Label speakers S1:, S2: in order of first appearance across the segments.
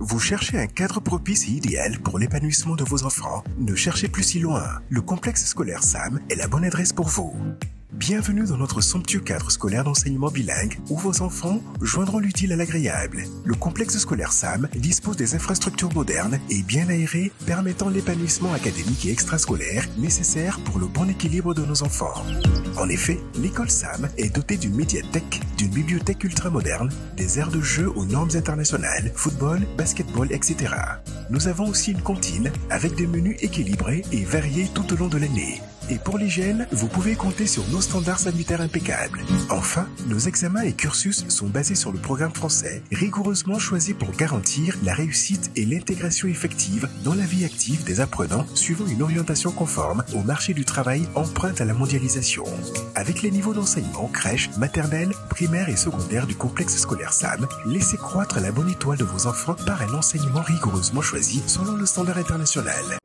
S1: Vous cherchez un cadre propice et idéal pour l'épanouissement de vos enfants? Ne cherchez plus si loin. Le complexe scolaire SAM est la bonne adresse pour vous. Bienvenue dans notre somptueux cadre scolaire d'enseignement bilingue où vos enfants joindront l'utile à l'agréable. Le complexe scolaire SAM dispose des infrastructures modernes et bien aérées permettant l'épanouissement académique et extrascolaire nécessaire pour le bon équilibre de nos enfants. En effet, l'école SAM est dotée d'une médiathèque, d'une bibliothèque ultramoderne, des aires de jeu aux normes internationales, football, basketball, etc. Nous avons aussi une cantine avec des menus équilibrés et variés tout au long de l'année. Et pour l'hygiène, vous pouvez compter sur nos standards sanitaires impeccables. Enfin, nos examens et cursus sont basés sur le programme français, rigoureusement choisi pour garantir la réussite et l'intégration effective dans la vie active des apprenants suivant une orientation conforme au marché du travail empreinte à la mondialisation. Avec les niveaux d'enseignement crèche, maternelle, primaire et secondaire du complexe scolaire SAM, laissez croître la bonne étoile de vos enfants par un enseignement rigoureusement choisi selon le standard international.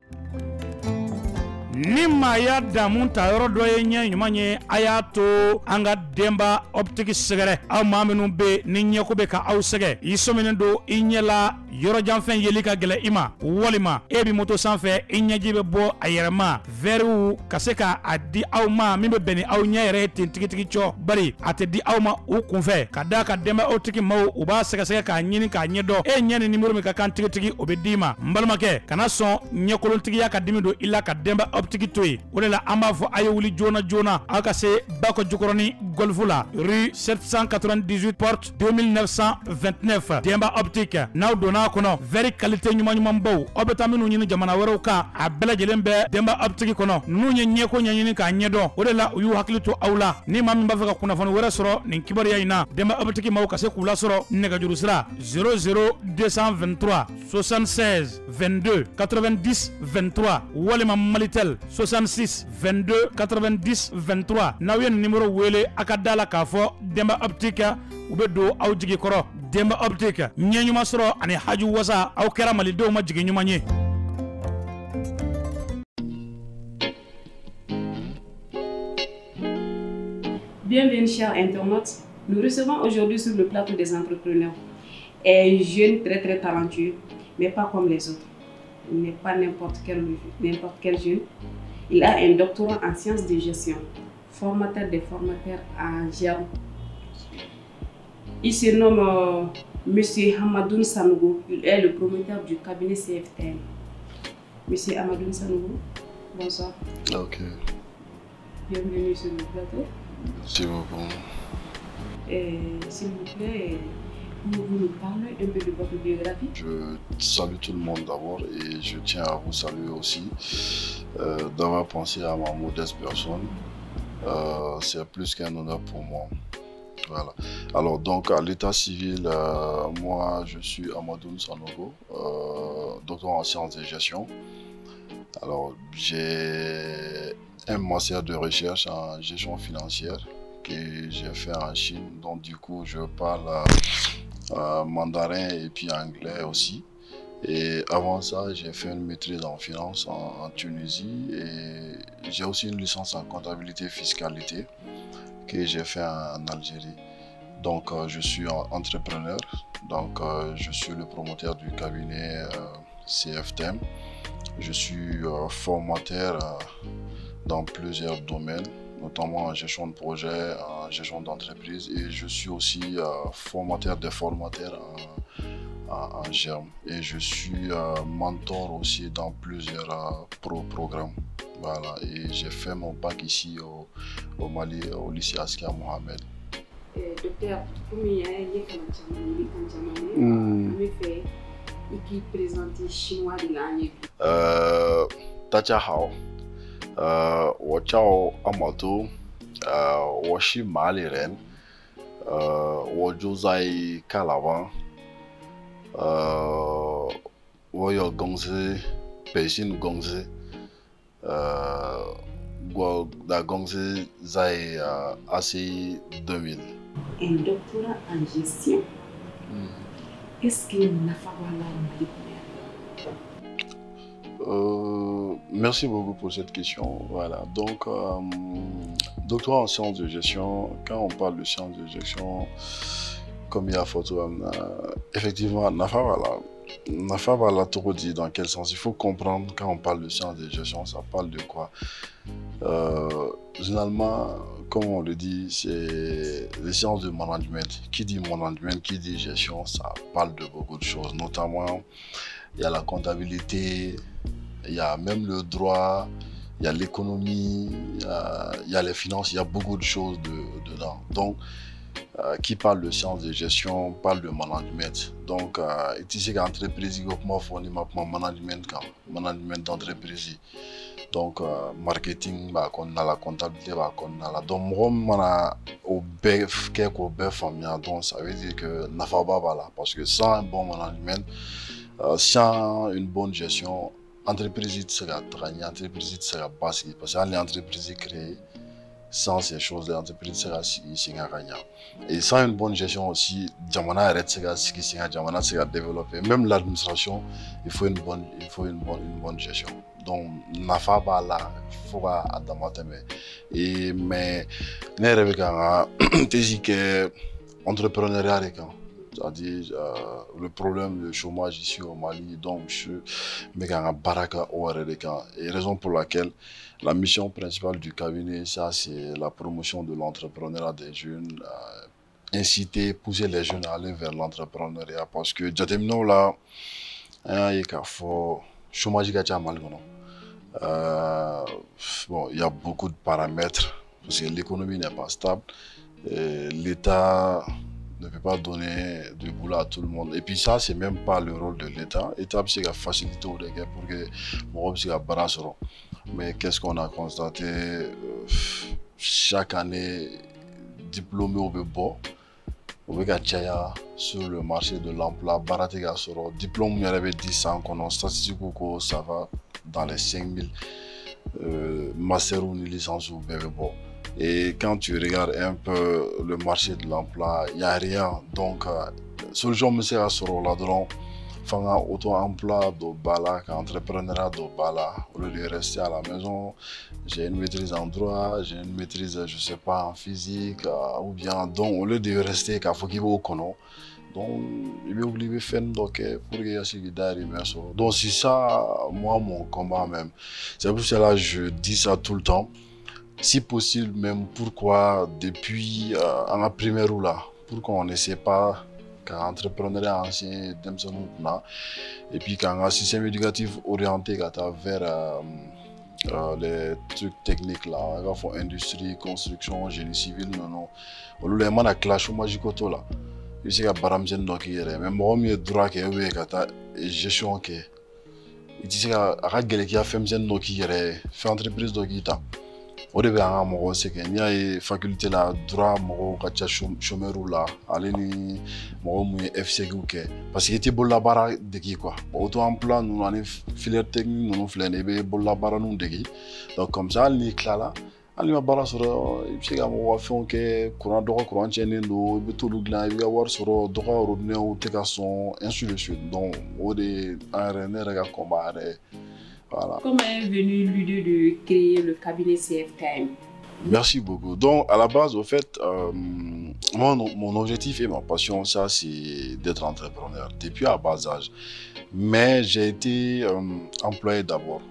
S2: Ni maya damun ta yɔrɔ dɔ ye ɲɛ ɲuman ye a y'a to an ka denba optique sɛgɛrɛ aw maa minnu be ni ɲɛko be ka aw sɛgɛ i sɔminen do i ɲɛ la yɔrɔjanfɛn yeli ka gɛlɛ i ma walima e bi moto sanfɛ i ɲɛji be bɔ a yɛrɛ ma verrew ka se ka a di aw ma min be bɛn ni aw ɲɛ yɛrɛ ye ten tigitigi cɔ bari a tɛ di aw ma u kunfɛ ka da ka denba optique maaw u b'a sɛgɛsɛgɛ k'a ɲini k'a ɲɛ dɔn e ɲɛ ni nimero min ka kan tigitigi o be d'i ma n balimakɛ kana sɔn ɲɛkolontigiya ka dimi don i la ka denba optique to ye o de la an b'a fɔ a ye wuli joona joona aw ka se Bako Jikɔrɔni golf la rue 798 porte 2929 denba optique n'aw donna kɔnɔ very qualité ɲuman baw aw bɛ taa minnu ɲini jamana wɛrɛw kan a bɛɛ lajɛlen bɛ denba optique kɔnɔ ninnu ye ɲɛko ɲɛɲini k'a ɲɛdɔn o de la u y'u hakili to aw la ni maa min b'a fɛ ka kunnafoni wɛrɛ sɔrɔ nin kibariya in na denba optique maaw ka se k'u lasɔrɔ nɛgɛjuru sira 00223 76 22 90 23 walima Malitel 66 22 90 23 n'aw ye nin numéro wele a ka da la k'a fɔ denba optique u bɛ don aw jigi kɔrɔ denba optique ɲɛ ɲuman sɔrɔ ani haju wasa aw kɛra malidenw ma jigi ɲuman ye.
S3: Bienvenue chers internautes, nous recevons aujourd'hui sur le plateau des entrepreneurs un jeune très talentueux, mais pas comme les autres. Il n'est pas n'importe quel jeune. Il a un doctorat en sciences de gestion, formateur des formateurs en GERM. Il se nomme Monsieur Hamadoun Sanogo. Il est le promoteur du cabinet CFTM. Monsieur Hamadoun Sanogo, bonsoir.
S4: Ok.
S3: Bienvenue sur le plateau.
S4: Merci beaucoup.
S3: S'il vous plaît, pouvez-vous nous parler un peu de votre biographie?
S4: Je salue tout le monde d'abord et je tiens à vous saluer aussi d'avoir pensé à ma modeste personne. C'est plus qu'un honneur pour moi. Voilà. Alors donc à l'état civil, moi je suis Hamadoun Sanogo, docteur en sciences de gestion. Alors j'ai un master de recherche en gestion financière que j'ai fait en Chine, donc du coup je parle mandarin et puis anglais aussi. Et avant ça, j'ai fait une maîtrise en finance en Tunisie et j'ai aussi une licence en comptabilité et fiscalité que j'ai fait en Algérie. Donc je suis entrepreneur, donc je suis le promoteur du cabinet CFTM. Je suis formateur dans plusieurs domaines, notamment en gestion de projet, en gestion d'entreprise, et je suis aussi formateur des formateurs en GERM. Et je suis mentor aussi dans plusieurs programmes. Voilà, et j'ai fait mon bac ici au Mali, au lycée Askia Mohamed.
S3: Docteur, comme il y a qui présente chinois de l'année.
S4: Tachahao. 我叫阿毛都，我是马里人，我住在卡拉湾，我有公司，北信公司，我的公司在AC 2000。Un
S3: doctorat en gestion. Qu'est-ce qu'il n'a pas Mali?
S4: Merci beaucoup pour cette question. Voilà, donc doctorat en sciences de gestion. Quand on parle de sciences de gestion, comme il y a photo, effectivement, Nafa, voilà, Nafa va la trop dit dans quel sens. Il faut comprendre quand on parle de sciences de gestion, ça parle de quoi. Généralement, comme on le dit, c'est les sciences de management. Qui dit management, qui dit gestion, ça parle de beaucoup de choses. Notamment, il y a la comptabilité, il y a même le droit, il y a l'économie, il y a les finances, il y a beaucoup de choses dedans. Donc, qui parle de sciences de gestion, parle de management. Donc, ici, l'entreprise, management d'entreprise. Donc, marketing, on a la comptabilité, on a la. Donc, on a au BF, donc ça veut dire que n'afaba là, parce que sans un bon management, sans une bonne gestion, l'entreprise sera traînée, l'entreprise sera basse, parce que l'entreprise créée. Sans ces choses, l'entreprise sera gagnant. Et sans une bonne gestion aussi, Jamana arrête Jamana sera développé. Même l'administration, il faut une bonne gestion. Donc, nafa ba là, il faut adapter. Et mais, ne rêve qu'à t'es que entrepreneuriat c'est-à-dire le problème du chômage ici au Mali, donc je me gagne baraka au et raison pour laquelle la mission principale du cabinet, ça c'est la promotion de l'entrepreneuriat des jeunes, inciter, pousser les jeunes à aller vers l'entrepreneuriat parce que j'attends là, il faut chômage gacha mal bon, il y a beaucoup de paramètres parce que l'économie n'est pas stable, l'État ne peut pas donner du boulot à tout le monde. Et puis ça, c'est même pas le rôle de l'État. L'État, c'est de faciliter aux gars pour que mon soit barassero. Mais qu'est-ce qu'on a constaté? Chaque année, diplômé au Bebo, au Begachaya sur le marché de l'emploi, Baratega Soro, diplôme, il y avait 10 ans, qu'on a statistique, ça va dans les 5000, master ou licence ou Bebo. Et quand tu regardes un peu le marché de l'emploi, il n'y a rien. Donc, ce genre de choses sont là-dedans. Fanga auto-emploi de Bala, entrepreneuriat de Bala. Au lieu de rester à la maison, j'ai une maîtrise en droit, j'ai une maîtrise, je ne sais pas, en physique, ou bien, donc, au lieu de rester, il faut qu'il y ait au donc, il est obligé de faire pour que donc, c'est ça, moi, mon combat même. C'est pour cela que je dis ça tout le temps. Si possible, même pourquoi depuis en primaire ou là, pourquoi on n'essaie pas qu'un entrepreneuriat ancien et puis qu'un système éducatif orienté vers les trucs techniques là, industrie, construction, génie civil, non. On lui a clash au magicoto là. Il sait que baramzen donc il est, mais moi mieux droit que oui kata gestion que. Il dit que à gagner qui a fait mzen donc il est, fait entreprise donc il ta. Au début, c'est qu'il y a une faculté là, droit, chômeur là, aller ni FCG parce qu'il était bon la barre de qui quoi. Auto-emploi, nous avons filière technique, nous avons bon la barre nous de qui. Donc comme ça, les clas là, ali ma barre sur, il s'est gagné fait que courant chaîne nous, tout le gland, il va voir sur droit revenir au tégasson, ainsi de suite. Donc au dé un rené regarde combat. Voilà.
S3: Comment est venue l'idée de créer le cabinet CFKM?
S4: Merci beaucoup. Donc, à la base, au fait, mon objectif et ma passion, ça, c'est d'être entrepreneur depuis à bas âge. Mais j'ai été employé d'abord.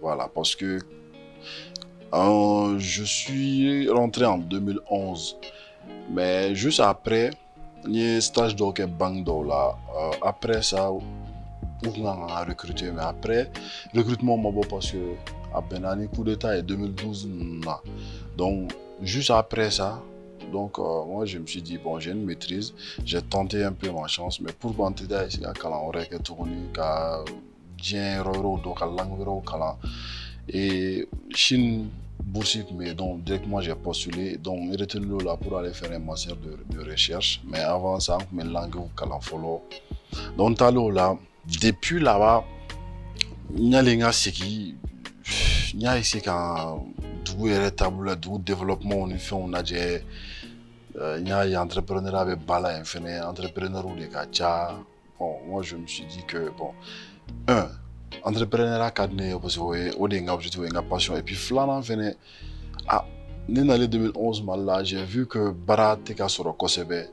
S4: Voilà, parce que je suis rentré en 2011. Mais juste après, il y a un stage de banque là. Après ça, on a recruté, mais après recrutement parce que à Benani coup d'état et 2012 donc juste après ça donc moi je me suis dit bon j'ai une maîtrise, j'ai tenté un peu ma chance mais pour banter ici à Kalan aurait que tourner qu'à bien roro donc à langue Kalan et Chine boursique mais donc directement j'ai postulé donc j'ai retenu là pour aller faire un master de recherche mais avant ça on me langue au Kalan follow donc talo là. Depuis là-bas, il y a les gens qui essayé quand du tableau du développement on fait on a des il y a entrepreneur avec bala infini entrepreneur ou des gacha. Bon moi je me suis dit que bon entrepreneur cadre parce que au des objectif et passion et puis flan infini ah l'année 2011 là j'ai vu que bara teka sur Kosebe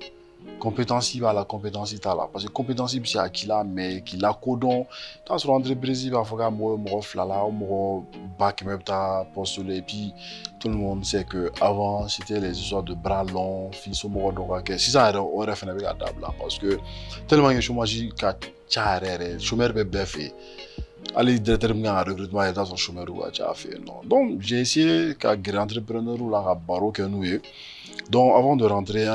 S4: compétence va la compétence là parce que compétence c'est acquis là mais qui la codon dans son entreprise il va falloir moi flala moi bac même ta postuler et puis tout le monde sait que avant c'était les histoires de bras longs fils au mort donc si ça aurait fait avec la table là parce que tellement que chômage qu'a charré chômeur bébé fait aller déterminer un recrutement et dans son chômeur ou a fait non donc j'ai essayé qu'un grand entrepreneur ou la barreau que nous est donc avant de rentrer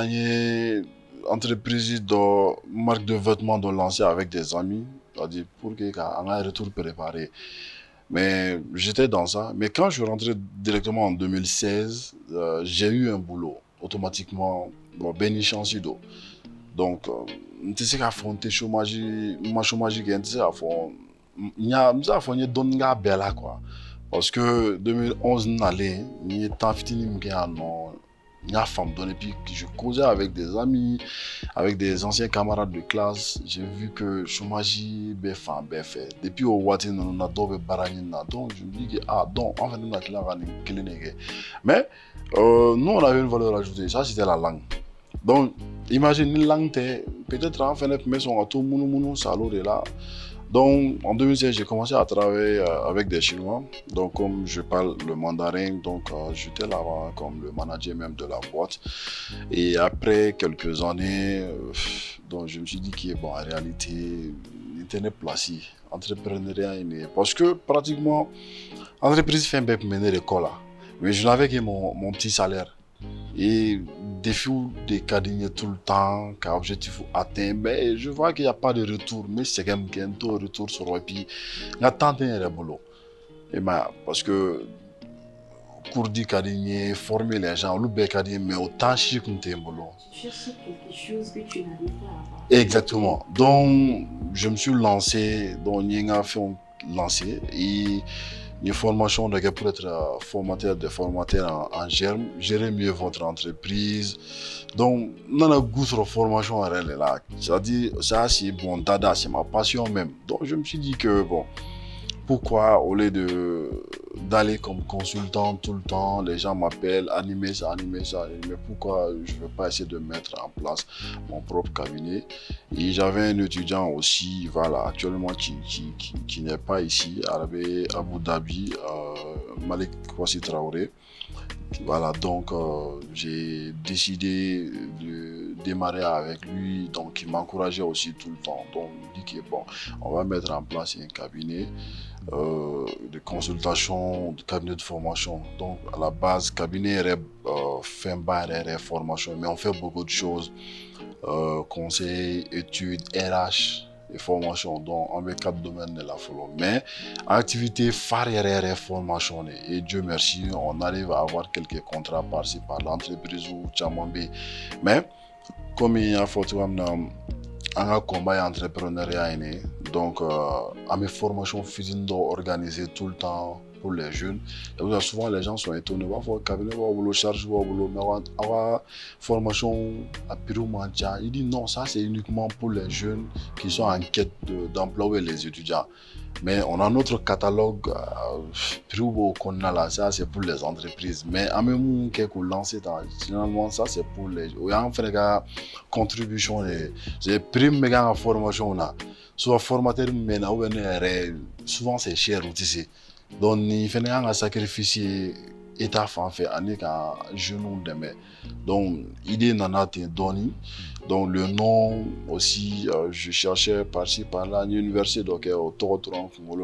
S4: entreprise de marque de vêtements de lancer avec des amis, c'est-à-dire pour qu'il y ait un retour préparé. Mais j'étais dans ça. Mais quand je suis rentré directement en 2016, j'ai eu un boulot automatiquement, bon, béni chancy d'eau. Donc, tu sais qu'affronter chômage, ma chômage qui est tu sais il y a un don gars bella quoi. Parce que 2011 n'allait, il y a tant fini non. Il y a femme donné puis je causais avec des amis, avec des anciens camarades de classe. J'ai vu que chômage ben fait. Depuis au Watin on a d'autres baranina donc je me dis que ah donc en fait on a clean. Mais nous on avait une valeur ajoutée, ça c'était la langue. Donc imagine une langue peut-être en fait mais son tout mounou salaud de là. Donc, en 2016, j'ai commencé à travailler avec des Chinois. Donc, comme je parle le mandarin, donc j'étais là-bas comme le manager même de la boîte. Et après quelques années, donc je me suis dit que bon, en réalité, il était placé. Entrepreneuriat, parce que pratiquement, l'entreprise fait un peu mener l'école là. Mais je n'avais que mon petit salaire. Et défi de cadigner tout le temps, car objectif atteint, mais je vois qu'il n'y a pas de retour, mais c'est quand même un taux de retour sur le puis il y a tant de boulot. Et parce que cours de cadigner, former les gens, le bec cadigner, mais autant chier que tu es boulot.
S3: Tu cherches quelque chose que tu n'arrives pas à avoir.
S4: Exactement. Donc je me suis lancé, donc il y a fait lancé et une formation pour être formateur de formateurs en germe, gérer mieux votre entreprise. Donc, on a un goût sur la formation en réel là. C'est-à-dire, ça c'est bon, dada, c'est ma passion même. Donc, je me suis dit que bon, pourquoi au lieu d'aller comme consultant tout le temps, les gens m'appellent, animer ça, mais pourquoi je ne veux pas essayer de mettre en place mon propre cabinet. Et j'avais un étudiant aussi, voilà, actuellement qui n'est pas ici, à Abu Dhabi, Malik Kwasi Traoré. Voilà, donc j'ai décidé de démarrer avec lui, donc il m'encourageait aussi tout le temps. Donc il dit que bon, on va mettre en place un cabinet de consultation, de cabinet de formation. Donc à la base, cabinet fin formation, mais on fait beaucoup de choses, conseil, études, RH. Et formation, donc on met 4 domaines de la follow. Mais activité phare et formation, et Dieu merci, on arrive à avoir quelques contrats par-ci par l'entreprise ou Tchamambi. Mais comme il y a un combat entrepreneuriat, donc à mes formations physiques organisées tout le temps pour les jeunes. Et souvent les gens sont étonnés, charge formation à Piroumantia. Il dit non, ça c'est uniquement pour les jeunes qui sont en quête d'emploi et les étudiants. Mais on a notre catalogue qu'on a là, ça c'est pour les entreprises. Mais en même temps qu'on lance, finalement ça c'est pour les. On fait des contributions, c'est prime méga en formation là. Soit formateur mais souvent c'est cher aussi. Donc il fait un sacrifice état fait année quand genou demain. Donc idée nana te donné. Donc le nom aussi je cherchais par-ci par-là l'université donc au Toronto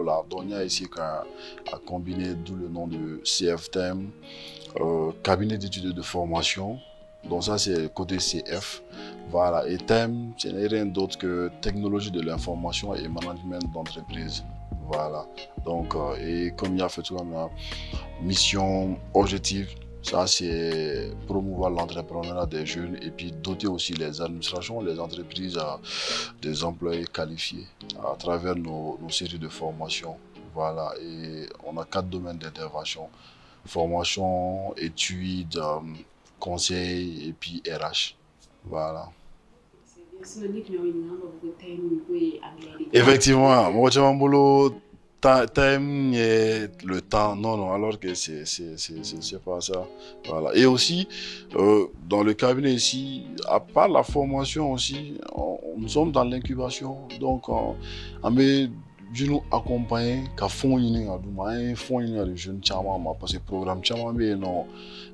S4: là. Donc il y a ici à combiner d'où le nom de CFTM cabinet d'études de formation. Donc ça c'est côté CF. Voilà, et thème, ce n'est rien d'autre que technologie de l'information et management d'entreprise. Voilà, donc et comme il a fait tout la mission, objectif, ça c'est promouvoir l'entrepreneuriat des jeunes et puis doter aussi les administrations, les entreprises des employés qualifiés à travers nos séries de formations. Voilà, et on a 4 domaines d'intervention: formation, études, conseil et puis RH. Voilà. Effectivement, moi j'ai un boulot time le temps, non, alors que c'est pas ça. Voilà. Et aussi, dans le cabinet ici, à part la formation aussi, nous sommes dans l'incubation. Donc, on met nous accompagner qu'à fond de jeunes parce que programme non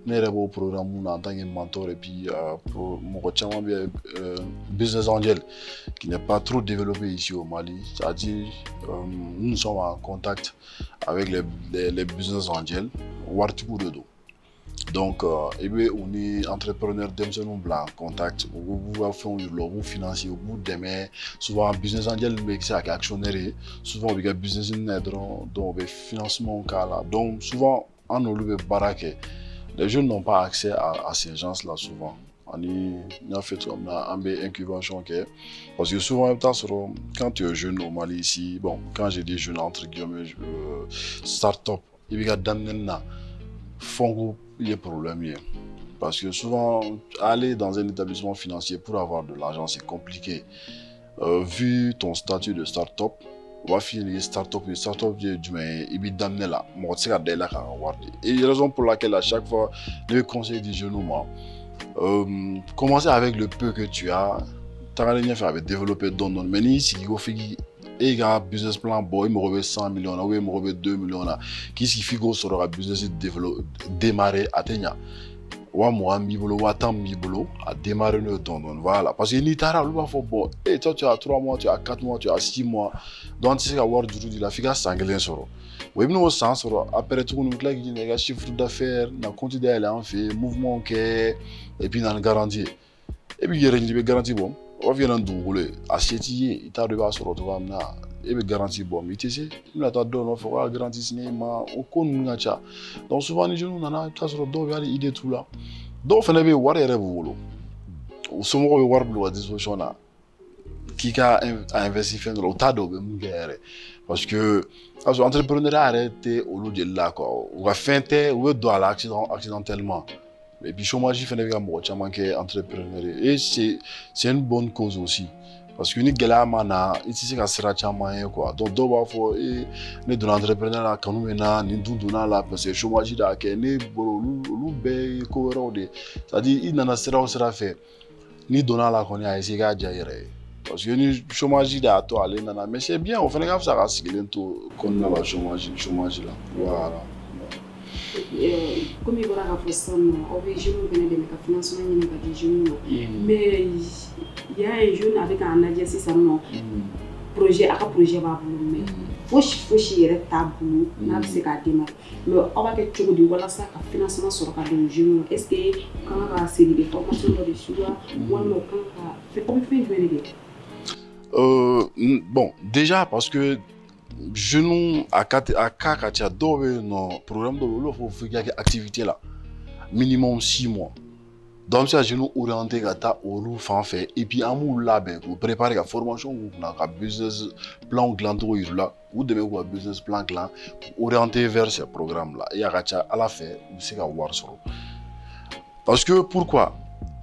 S4: n'est programme en tant que mentor et puis business angel qui n'est pas trop développé ici au Mali. C'est-à-dire nous sommes en contact avec les business angels donc on est entrepreneur en contact vous financer vous demain souvent business angel mais c'est actionnaire souvent on business donc financement donc souvent on nous baraque les jeunes n'ont pas accès à ces gens là souvent on a fait une incubation parce que souvent quand tu es jeune au Mali ici bon quand j'ai des jeunes entre guillemets start-up il y a font il y a problème parce que souvent aller dans un établissement financier pour avoir de l'argent c'est compliqué vu ton statut de start-up on va finir les start-up du mais il est d'amener là moi c'est là et la raison pour laquelle à chaque fois le conseil du jeune commencer avec le peu que tu as t'as rien fait avec développer don mais ici il faut et il y a un business plan, il me revient 100 millions, il me revient 2 millions. Qu'est-ce qui fait que ça aura business démarrer à tenir? Moi, à démarrer le don. Voilà. Parce que ni tara, il faut bon. Et toi, tu as 3 mois, tu as 4 mois, tu as 6 mois. Donc, tu sais avoir du tout de la figure sanglée sur. Oui, mais au sens, après tout, nous avons un chiffre d'affaires, nous continuons d'aller en fait, mouvement, et puis nous avons garanti. Et puis, il y a une garantie bon. On vient en double, assiette, il t'a de sur le toit, et bien garantie bon, mais tu sais, il a donné, on fera garantie cinéma, on connaît ça. Donc souvent les jeunes, on a sur le dos, il y a idée tout là. Donc on avait voir les rêves au ou souvent on voir le disposition là, qui a investi fait dans le tas de parce que als entrepreneur arrêté au lieu de là quoi, on va faire ou doit l'accident accidentellement. Et puis chômage il fait des gars manquer entrepreneur et c'est une bonne cause aussi parce que ni gala mana ici c'est sera chama quoi donc doba fo et ne de l'entrepreneur là quand nous na ni dunduna là parce que chômage da ke ne bolo lu be ko rode c'est-à-dire il n'en sera fait ni donna la qu'on a essayé à dire parce que ni chômage da to aller nana mais c'est bien on fait gaffe ça rasigler tout qu'on a la chômage là voilà.
S3: Comme il y a un jeune financement, mais il y a un jeune avec un agence projet, un projet va mais faut chier tabou, n'a pas qu'à démarrer. Mais on va que tu veux voilà ça, financement sur le jeune. Est-ce que quand on va série des formations dessus, ou alors quand fait comment faire
S4: bon, déjà parce que jeune à Kakatia doit non programme de l'eau faut faire activité là minimum 6 mois donc ça jeune orienté gata au fan fait et puis amou là ben vous préparer la formation ou na business plan glando là ou demain ou business plan là orienté vers ce programme là et à la fin c'est qu'à voir sur parce que pourquoi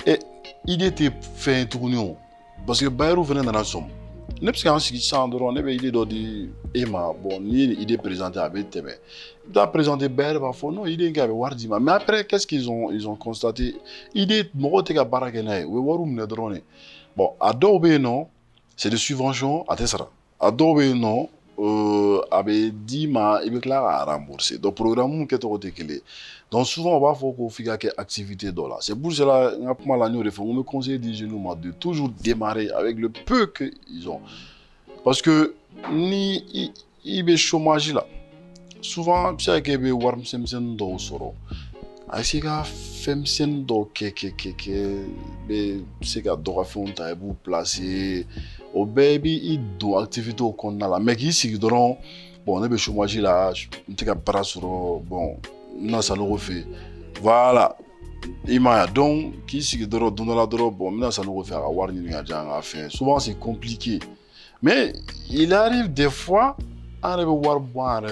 S4: et il était fait un tournoi parce que Bayrou venait dans la somme. Ne parce qu'en ce qui s'endort, on avait idée de Emma, bon, ni idée présentée avec Tebe. Il a présenté Bayrou, parfois non, idée qu'il avait Wardima. Mais après, qu'est-ce qu'ils ont constaté? Idée, Moroteka Barakene, ou Warum ne drone. Bon, Adobe non, c'est des subventions à Tessera. Adobe non, avait dit ma, il est là à rembourser. Donc, programme qui est au téléphone. Donc souvent on va faire qu'on fait quelques activités dans là. C'est pour cela on me conseille des jeunes de toujours démarrer avec le peu qu'ils ont. Parce que ni il chômage là. Souvent c'est que be warm semsen do soro. Asika femsen do be c'est que do faire un taille placer au baby il do activité qu'on a là mais qui si bon on est chômage là, on te capara sur bon non ça le refait voilà il m'a donc qui s'y donne la drogue bon maintenant ça nous refait à voir ni à faire souvent c'est compliqué mais il arrive des fois à voir boire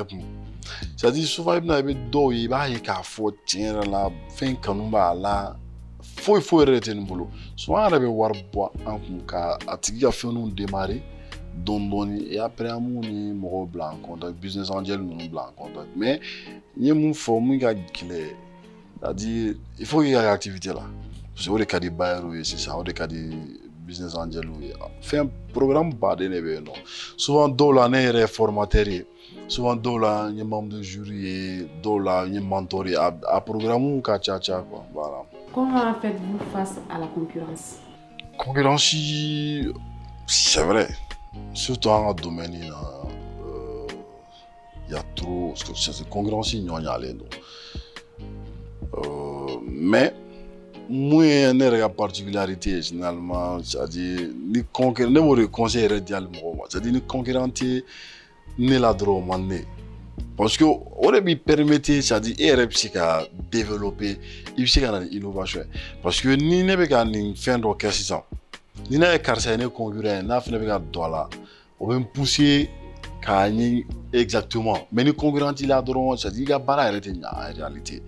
S4: c'est-à-dire souvent il n'avait d'eau il va y qu'à faut tiens la fin kanumba là faut arrêter le boulot souvent on avait voir boire en cas à tirer à faire nous démarrer et après à mon numéro blanc contact business angel mon blanc contact mais il y a mon forme qui est c'est-à-dire il faut qu'il y ait activité là c'est au cas de bailler c'est ça au cas de business angel fait un programme pas de non souvent dans l'année est formateur souvent dans la il y a membre de jury dans la il y a mentoré à programme ou quoi voilà.
S3: Comment faites-vous face à la concurrence?
S4: Concurrence c'est vrai. Surtout dans le domaine, il y a trop de concurrence. Mais, moi, il y a une particularité, généralement, c'est-à-dire, les concurrents, les conseils c'est-à-dire, les concurrents, ne la drogue, parce que, au début, permettait, c'est-à-dire, de développer, l'innovation. Parce que, ni ne peut pas faire de question. Ni n'a pas de concurrent, n'a pas de dollar. On va me pousser exactement. Mais les concurrents, il a droit, c'est-à-dire qu'il y a pas en réalité.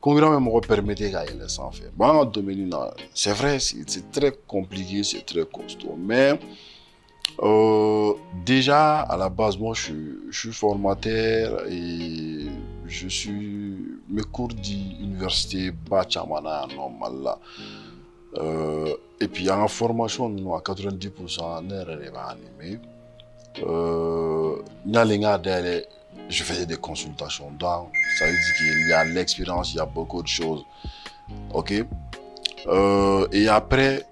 S4: Concurrent me permettait de le sans faire. Bon, domaine, c'est vrai, c'est très compliqué, c'est très costaud. Mais déjà, à la base, moi, je suis formateur et je suis mes cours d'université Bachamana normal là. Et puis en formation, nous à 90% animé. Je faisais des consultations. Donc, ça veut dire qu'il y a l'expérience, il y a beaucoup de choses. Ok. Et après,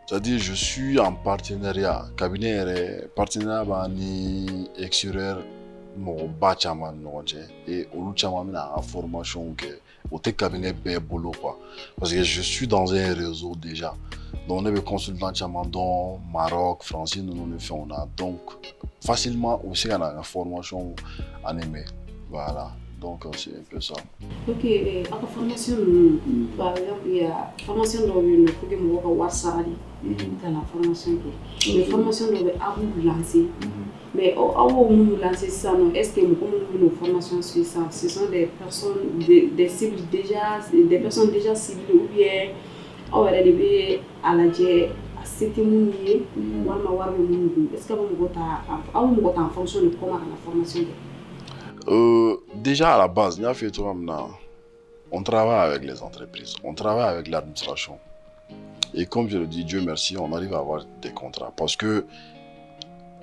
S4: c'est-à-dire je suis en partenariat, cabinet partenariat ni extérieur mon bâtiment et au chaman en formation que au cabinet boulot quoi parce que je suis dans un réseau déjà donc on est des consultants chaman dans Maroc, France nous faisons donc facilement aussi on a une formation animée voilà donc c'est un peu ça.
S3: Ok, à la formation par exemple il y a formation dans une faut que moi WhatsApp dans la formation mais formation à vous lancer mais à vous lancer ça est-ce que nous formation sur ça ce sont des personnes des cibles déjà des personnes déjà ciblées ou bien on va aller à la c'était mon est-ce que vous en fonction de comment la formation
S4: déjà à la base, on travaille avec les entreprises, on travaille avec l'administration. Et comme je le dis, Dieu merci, on arrive à avoir des contrats. Parce que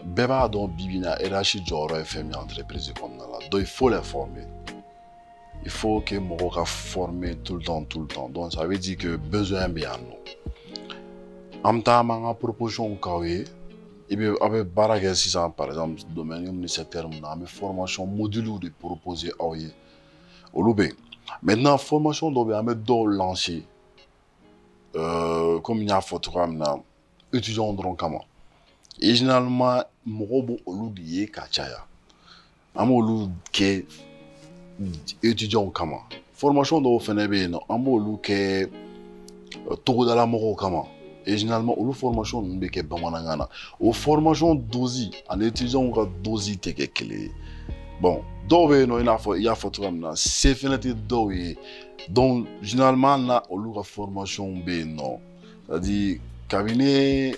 S4: Beba don Bibina et Rachid Joro FM entreprise comme là. Donc il faut les former. Il faut que Moroka former tout le temps. Donc ça veut dire que besoin bien nous. En temps ma proposition kawe et bien avec Baraga 600 par exemple domaine du secteur on a une formation module de proposer au Oloubé. Maintenant formation doit bien mettre lancer comme il y a photogramme là étudiants dans comment et généralement morobo oludié kachaya amolu ke étudiants comment formation doit faire bien amolu ke tout dans la moro comment et généralement olu formation nous be ke bamanangana au formation dosi en étudiant ka dosi te ke clé bon dowe no il y a photogramme là c'est fenêtre dowe donc généralement là olu ka formation be non c'est-à-dire cabinet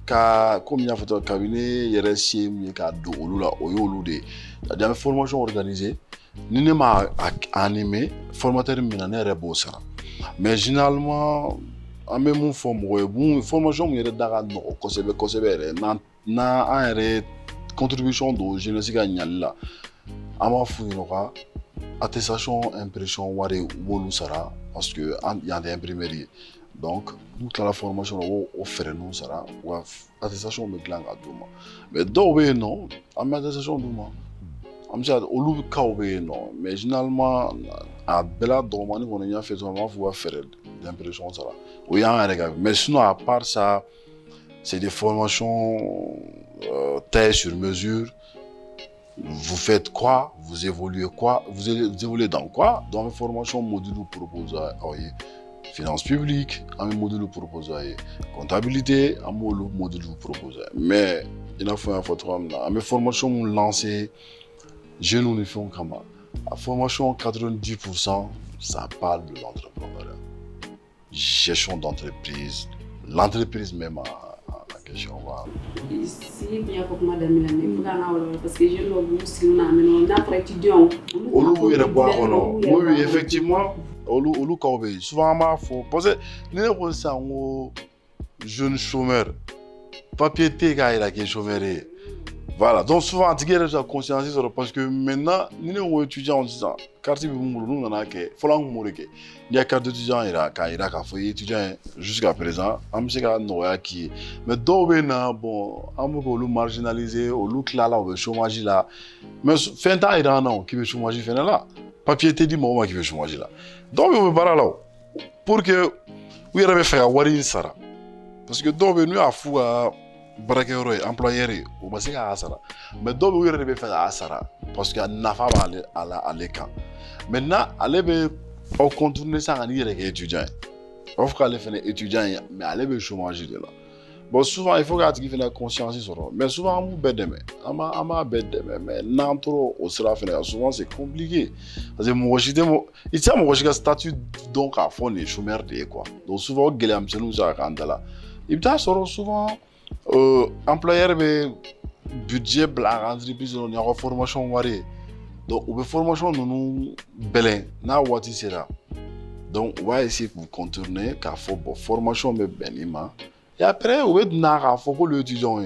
S4: comme il y a photo cabinet RSM ka do olu là olu de c'est-à-dire formation organisée ni ne ma animé formateur minane rebo ça mais généralement en même formation mu yɛrɛ daga nɔgɔ kosɛbɛ yɛrɛ na an yɛrɛ contribution do jeunesse ka ɲali la an b'a f'u ɲɛna ka attestation impression wari b'olu sara parce que yan tɛ imprimerie donc n'u tilala formation na o fɛɛrɛ ninnu sara wa attestation bɛ dilan ka d'u ma mais dɔw bɛ yen nɔ an bɛ attestation d'u ma an bɛ se ka olu kaw bɛ yen nɔ mais généralement a bɛɛ la dɔgɔmani kɔni n y'a fɛ dɔrɔn an b'a f'u ka fɛɛrɛ d'impression sara o y'an yɛrɛ ka mais sinon à part ça c'est des formations taille sur mesure. Vous faites quoi? Vous évoluez quoi? Vous évoluez dans quoi? Dans une formation module proposée finance publique, un module proposé comptabilité, un module proposé. Mais il a fait un photo une formation lancée, je nous le fais comment? La formation 90%, ça parle de l'entrepreneuriat, gestion d'entreprise, l'entreprise même question. Voilà.
S3: Si il y a beaucoup de gens parce que je l'ai si on a un étudiant.
S4: Oui, effectivement. Souvent, parce que nous sommes jeunes chômeurs. Papier T, qui est chômeur. Voilà, donc souvent, tu as conscience parce que maintenant, nous sommes étudiants en disant, carte nous avons il y a carte d'étudiant, il y a étudiant jusqu'à présent, mais d'autres, bon, on est marginalisé, on est là, on est chômage là, mais fin temps, il y a un qui veut chômage là, papier T dit moi qui veut chômage là. Donc, on veut parler là, pour que, oui, on va faire un sara, parce que donc, nous avons barakɛyɔrɔ ye employeur ye o ma se k'a sara mais dɔw bɛ u yɛrɛ de bɛ fɛ k'a sara parce que a nafa b'ale ale kan maintenant ale bɛ aw contourner sisan ka n'i yɛrɛ kɛ étudiant ye a b'a fɔ k'ale fana étudiant ye mais ale bɛ chômage de la bon souvent il faut k'a tigi fana conscience sɔrɔ mais souvent an b'u bɛɛ dɛmɛ an b'a bɛɛ dɛmɛ mais n'an tora o sira fana kan souvent c'est compliqué parce que mɔgɔ si tɛ i tɛ se mɔgɔ si ka statut dɔn k'a fɔ nin ye chômeur de ye quoi donc souvent o gɛlɛya misɛnninw bɛ se ka k'an da la i bɛ taa sɔrɔ souvent employeur be budget bila entreprise on y a formation wari donc ou be formation nous belen na wati sera donc on va essayer pour contourner car faut formation be benima et après on va na ka faut que l'étudiant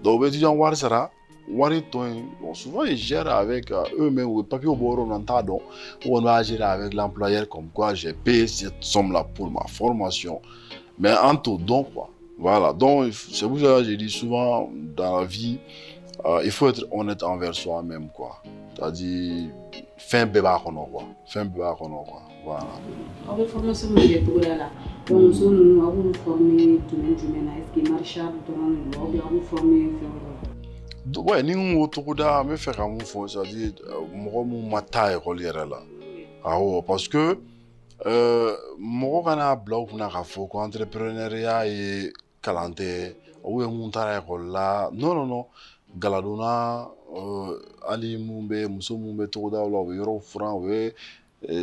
S4: donc l'étudiant wari sera wari ton bon souvent ils gèrent avec eux-mêmes ou papier au bord on entend donc on va gérer avec l'employeur comme quoi j'ai payé cette somme là pour ma formation mais en tout donc quoi. Voilà, donc c'est pour ça que je dis souvent dans la vie, il faut être honnête envers soi-même, quoi. C'est-à-dire, fin bébé quoi. Fin bébé quoi. Voilà.
S3: On va former ce modèle pour là. Donc, nous avons formé est-ce que Marshall on va former.
S4: Ouais, nous autour da me faire un fond, c'est-à-dire, moi ma taille relière là. Ah ouais, parce que mɔgɔ kana bila u kunna k'a fɔ ko entrepreneuriat ye kalan tɛ ou bien mun taara ekɔli la non galadonna hali mun bɛ muso mun bɛ togodaw la u bɛ yɔrɔw furan u bɛ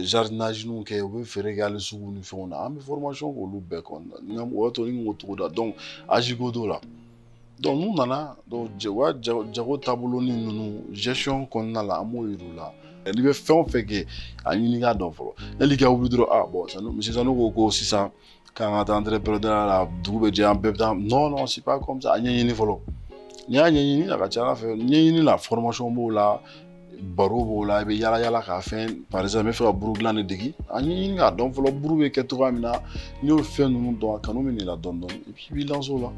S4: jardinage ninw kɛ u bɛ feere kɛ hali sugu ni fɛnw na an bɛ formation k'olu bɛɛ kɔnɔna o y'a to ni n ko togoda donc ajigo t'o la donc n'u nana donc jago taabolo ni ninnu gestion kɔnɔna la an b'o yir'u la. N'i bɛ fɛn o fɛn kɛ a ɲini k'a dɔn fɔlɔ n'ali ka wuli dɔrɔn bon monsieur Sanu ko sisan k'an ka taa entrepreneur la dugu bɛ jɛ an bɛɛ bɛ taa non c'est pas comme ça a ɲɛɲini fɔlɔ n'i y'a ɲɛɲini a ka ca ala fɛ ɲɛɲini la formation b'o la baro b'o la i bɛ yala yala k'a fɛn par exemple n bɛ fɛ ka buru dilan de degi a ɲɛɲini k'a dɔn fɔlɔ buru bɛ kɛ cogoya min na n'i y'o fɛn ninnu dɔn a kanu bɛ n'i la dɔɔni et puis i b'i lancer o la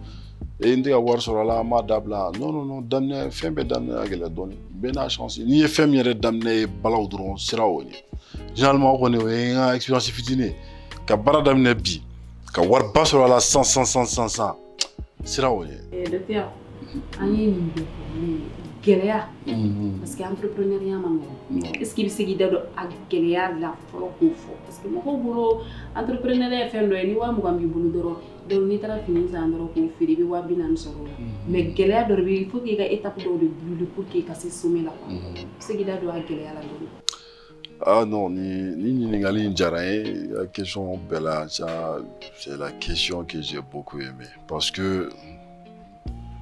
S4: et n tɛ ka wari sɔrɔ a la an b'a dabila non daminɛ fɛn bɛɛ daminɛ ka gɛlɛn dɔɔni bɛɛ n'a chance n'i ye fɛn min yɛrɛ daminɛ ye balaw dɔrɔn sira o ye généralement o kɔni o ye n ka expérience fitinin ka baara daminɛ bi ka wari ba sɔrɔ a la san sira o ye.
S3: Docteur an ye nin bɛɛ fɔ gɛlɛya parce que entrepreneuriat man nɔgɔn est ce que i bɛ se k'i da don a gɛlɛya la fɔlɔ k'o fɔ parce que mɔgɔw bolo entrepreneuriat ye fɛn dɔ ye ni 20,000 b'i bolo dɔrɔn donc n'i taara fini san dɔrɔn k'o feere i bɛ 40,000 sɔrɔ o la mais gɛlɛya dɔ de bɛ yen il faut que i ka étape dɔw de brûler pour que i ka se sommet la quoi i bɛ se k'i da don a gɛlɛya la dɔɔni.
S4: Ah non, ni ɲininkali in diyara n ye la question bɛɛ la c'est la question que j'ai beaucoup aimé parce que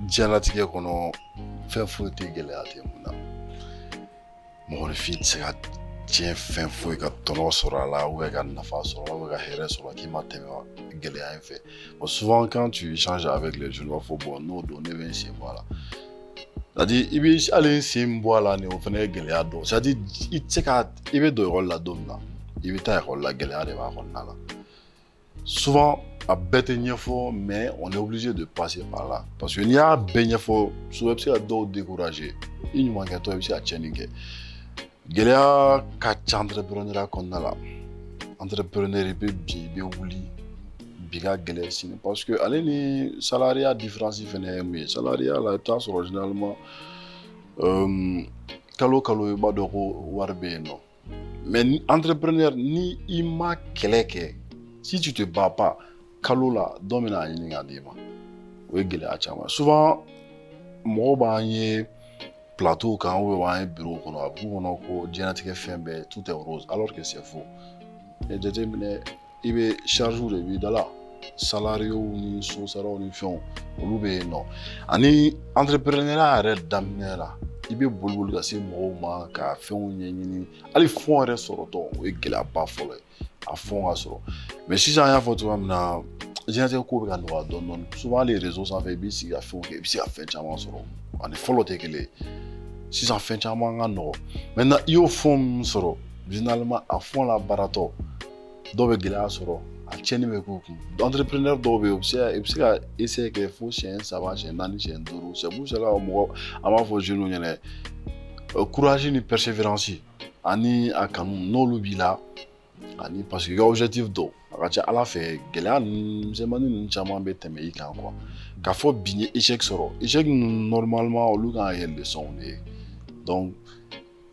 S4: diɲɛlatigɛ kɔnɔ fɛn foyi tɛ gɛlɛya tɛ mun na mɔgɔninfin tɛ se ka diɲɛ fɛn foyi ka tɔnɔ sɔrɔ a la ou bien ka nafa sɔrɔ a la ou bien ka hɛrɛ sɔrɔ k'i ma tɛmɛ gɛlɛya in fɛ bon souvent quand tu échanges avec les jeunes il faut bon n'o don ne bɛ n sen bɔ a la c'est-à-dire i bɛ hali n sen bɔ a la nin o fana ye gɛlɛya dɔ c'est-à-dire i tɛ se ka i bɛ don ekɔli la don min na i bɛ taa ekɔli la gɛlɛya de b'a kɔnɔna la souvent a bɛɛ tɛ ɲɛfɔ mais on est obligé de passer par là parce que n'i y'a bɛɛ ɲɛfɔ souvent i bɛ se ka dɔw décourager i ɲumankɛtɔ i bɛ se ka tiɲɛni kɛ gɛlɛya ka ca entrepreneuriat kɔnɔna la entrepreneur i bɛ bin i bɛ wuli bi ka gɛlɛn sini parce que ale ni salariat différence fɛnɛ ye mun ye salariat la i bɛ taa sɔrɔ généralement kalo i b'a dɔn ko wari bɛ yen nɔ mais ni entrepreneur ni i ma kɛlɛ kɛ si tu te bats pas kalo la dɔ bɛna a ɲini k'a d'i ma o ye gɛlɛya caman souvent mɔgɔw b'an ye plateau kan ou bien b'an ye bureau kɔnɔ a b'u kɔnɔ ko diɲɛlatigɛ fɛn bɛɛ tout est rose alors que c'est faux et jateminɛ i bɛ charge de b'i da la salariés ni sous-salariés ni fɛnw olu bɛ yen nɔ ani entrepreneuriat yɛrɛ daminɛ la i bɛ boli ka se mɔgɔw ma ka fɛnw ɲɛɲini hali fɔn yɛrɛ sɔrɔtɔ o ye gɛlɛyaba fɔlɔ ye a fɔn ka sɔrɔ mais sisan an y'a fɔ cogoya min na diɲɛlatigɛ ko bɛ ka nɔgɔya dɔɔni souvent les réseaux sanfɛ i b'i sigi ka fɛnw kɛ i bɛ se ka fɛn caman sɔrɔ ani fɔlɔ tɛ kelen ye sisan fɛn caman ka nɔgɔ maintenant i y'o fɔn min sɔrɔ généralement a fɔn la baaratɔ dɔw bɛ gɛlɛya sɔrɔ a tiɲɛni bɛ k'u kun entrepreneur dɔw bɛ yen i bɛ se ka essayer kɛ fo siɲɛ 3 siɲɛ 4 siɲɛ 5 c'est pour cela mɔgɔ an b'a fɔ jeunes ɲɛna courage ni persévérance ani a kanu n'olu b'i la ani parce que i ka objectif dɔw a ka ca ala fɛ gɛlɛya misɛnmanin ninnu caman bɛ tɛmɛ i kan quoi k'a fɔ bi n ye échec sɔrɔ échec ninnu normalement olu kan ka kɛ leçon de ye donc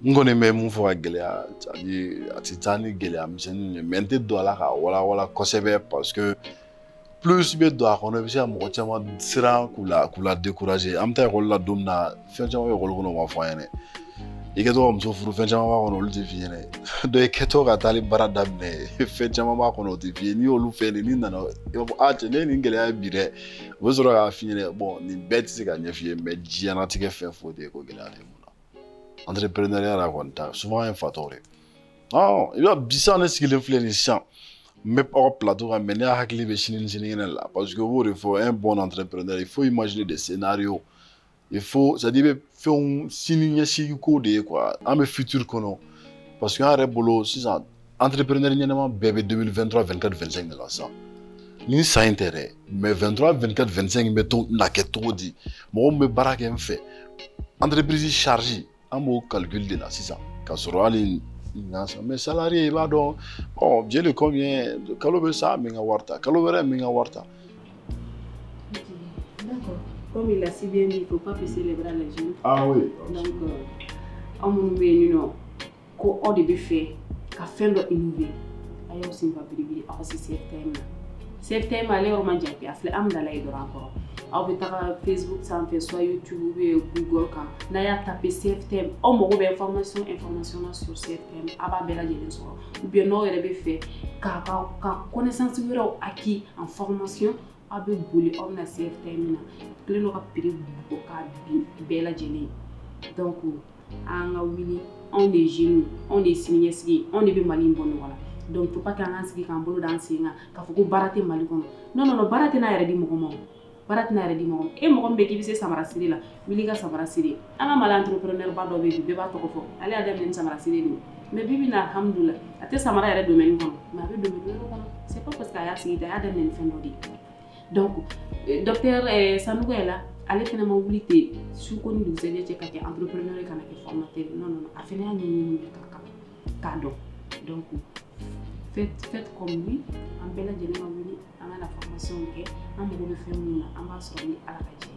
S4: n kɔni bɛ mun fɔ ka gɛlɛya a tɛ taa ni gɛlɛya misɛnnin ye mais n tɛ don a la ka walawala kosɛbɛ parce que plus i bɛ don a kɔnɔ i bɛ se ka mɔgɔ caman siran k'u la décourager an bɛ taa ekɔli la don min na fɛn caman bɛ ekɔli kɔnɔ o ma fɔ an ɲɛna i kɛtɔ ka muso furu fɛn caman b'a kɔnɔ olu tɛ f'i ɲɛna donc i kɛtɔ ka taali baara daminɛ fɛn caman b'a kɔnɔ o tɛ f'i ye n'i y'olu fɛn n'i nana i b'a fɔ cɛ ne ye nin gɛlɛya bi dɛ o bɛ sɔrɔ k'a f'i ɲɛna bon nin bɛɛ tɛ se ka ɲɛf'i ye mais diɲɛlatigɛ fɛn foyi tɛ ko gɛlɛya tɛ mun na entrepreneuriat la kɔni ta souvent an ye fatɔw de i b'a bisa ne sigilen filɛ nin sisan n bɛ aw ka plateau kan mais ne hakili bɛ sini ni sinikɛnɛ la parce que o b'o de fɔ un bon entrepreneur il faut imaginer des scénarios il faut c'est à dire i bɛ fɛnw sini ɲɛsigi ko de ye quoi an bɛ futur kɔnɔ parce que an yɛrɛ bolo sisan entrepreneur ɲɛnama bɛɛ bɛ 2023 24 25 de la sisan ni san in tɛ dɛ mais 23 24 25 bɛ to na kɛ cogo di mɔgɔ min bɛ baara kɛ n fɛ entreprise charge an b'o calcul de la sisan ka sɔrɔ hali mais salarié i b'a dɔn bon Dieu le combien kalo bɛ sa min ka wari ta kalo wɛrɛ min ka wari ta.
S3: D'accord. Comme il a si bien dit, il ne faut pas baisser les bras les jeunes.
S4: Ah oui.
S3: Donc, on m'a dit qu'on devait faire, qu'à faire de innover. Ailleurs, c'est pas privé, aussi c'est thème. Aller au Mandja, puis à faire am d'aller de encore. Alors, vous avez Facebook, ça en fait soit YouTube ou Google quand. N'ayez tapé CFTM. On m'a eu information sur CFTM. Aba bela jeli so. Ou bien non, il avait fait car connaissance acquis en formation. Abe bouli on a CFTM na. Plein de rapide au cas bela jeli. Donc, on est jeunes, on est signés, on est bien malin bon voilà. Donc, faut pas qu'on a ce qu'on veut danser, qu'il faut barater malikon. Non, barater n'a rien dit mon barat n'a rien dit mon. Et mon bébé qui s'est samarasiri là, miliga samarasiri. Un mal entrepreneur pas d'obé, bébé pas trop fort. Allez à dem samarasiri. Mais bibi na hamdoula. A te samara yɛrɛ domaine kɔnɔ. Mais a bɛ domaine wɛrɛ kɔnɔ. C'est pas parce qu'a y'a sigi a y'a daminɛ fɛn dɔ de ye. Donc, docteur Sanogo est là. Ale fana ma wuli ten su ko ni dugusɛjɛ cɛ ka kɛ entrepreneur kana kɛ formateur non a fana y'a ɲɛɲini de k'a dɔn donc faites comme lui an bɛɛ lajɛlen ka wuli an ka na formation kɛ an mago bɛ fɛn min na an b'a sɔrɔ ni ala ka jɛ